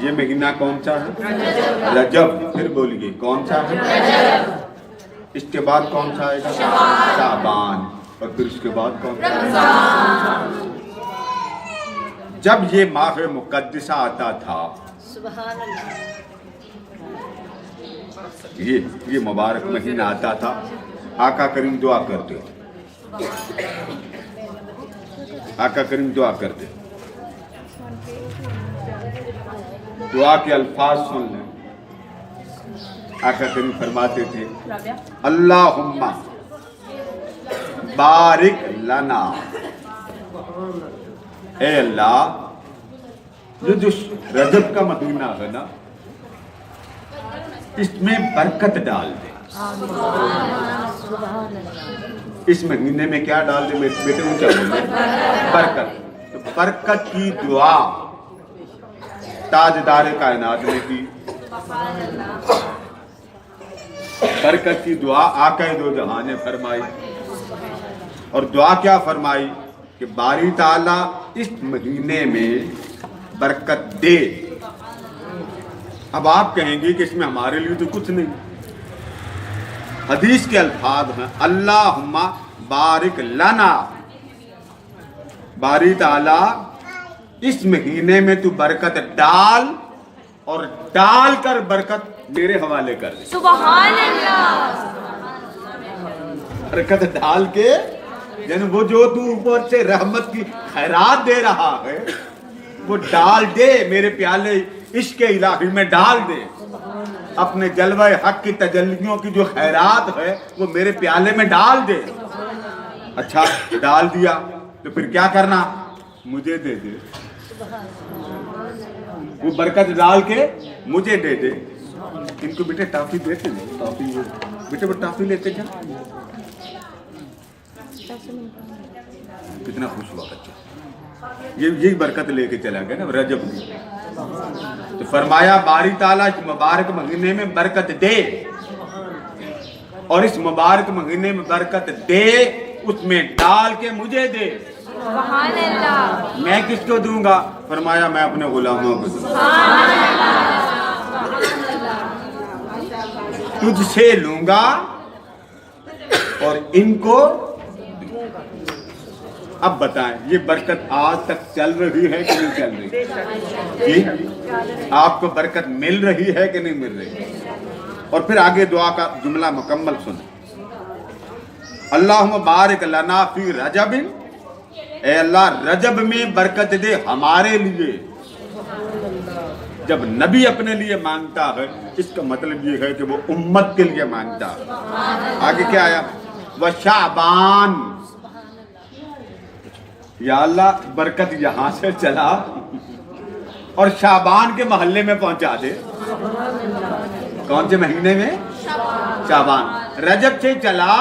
ये महीना कौन सा है? रजब। फिर बोलिए कौन सा है? इसके बाद कौन सा आएगा? शाबान। और फिर उसके बाद कौन सा? जब ये माह मुकद्दसा आता था, ये मुबारक महीना आता था, आका करीम दुआ करते थे। आका करीम दुआ करते, दुआ के अल्फाज सुन लें। आका करीम फरमाते थे, अल्लाहुम्मा बारिक लना, ए अल्लाह जो रजब का महीना है ना, इसमें बरकत डाल दे। इस महीने में क्या डाल दे बेटे? ऊंचा बोले, बरकत। तो बरकत की दुआ ताजदार कायनात ने की। बरकत की दुआ आका दो जहां ने फरमाई। और दुआ क्या फरमाई कि बारी ताला इस महीने में बरकत दे। अब आप कहेंगे कि इसमें हमारे लिए तो कुछ नहीं। हदीस के अल्फाज हैं, अल्लाहुम्मा बारिक लना, बारी ताला इस महीने में तू बरकत डाल, और डाल कर बरकत मेरे हवाले कर दे। सुभान अल्लाह। बरकत डाल के, यानी वो जो तू ऊपर से रहमत की खैरात दे रहा है, वो डाल दे मेरे प्याले इश्क इलाही में डाल दे। अपने जलवा हक की तजल्लियों की जो खैरात है वो मेरे प्याले में डाल दे। अच्छा, डाल दिया तो फिर क्या करना? मुझे दे दे। वो बरकत डाल के मुझे दे दे। इनको बेटे टॉफी देते हैं, टॉफी बेटे वो टॉफी लेते क्या? कितना खुश हुआ बच्चा। यही बरकत लेके चला गया ना रजब में। तो फरमाया बारी ताला इस मुबारक महीने में बरकत दे, और इस मुबारक महीने में बरकत दे, उसमें डाल के मुझे दे। सुभान अल्लाह। मैं किसको दूंगा? फरमाया मैं अपने गुलामों को दूंगा। तुझसे लूंगा और इनको। अब बताएं, ये बरकत आज तक चल रही है कि नहीं चल रही? जी, आपको बरकत मिल रही है कि नहीं मिल रही? और फिर आगे दुआ का जुमला मुकम्मल सुने। अल्लाहुम्मा बारिक लना फी रजबिन, ए अल्लाह रजब में बरकत दे हमारे लिए। जब नबी अपने लिए मांगता है, इसका मतलब ये है कि वो उम्मत के लिए मांगता है। आगे क्या आया? व शाबान, या अल्लाह बरकत यहां से चला और शाबान के मोहल्ले में पहुंचा दे। कौन से महीने में? शाबान। रजब से चला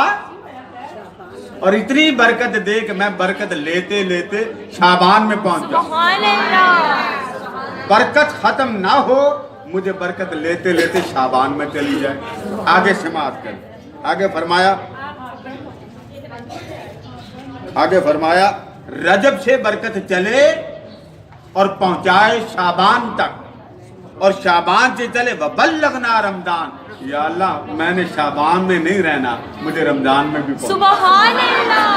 और इतनी बरकत दे कि मैं बरकत लेते लेते शाबान में पहुंच जाऊं। बरकत खत्म ना हो, मुझे बरकत लेते लेते शाबान में चली जाए। आगे समाप्त कर। आगे फरमाया रजब से बरकत चले और पहुंचाए शाबान तक, और शाबान से चले वबल्लगना रमजान। या अल्लाह मैंने शाबान में नहीं रहना, मुझे रमजान में भी। सुभान अल्लाह।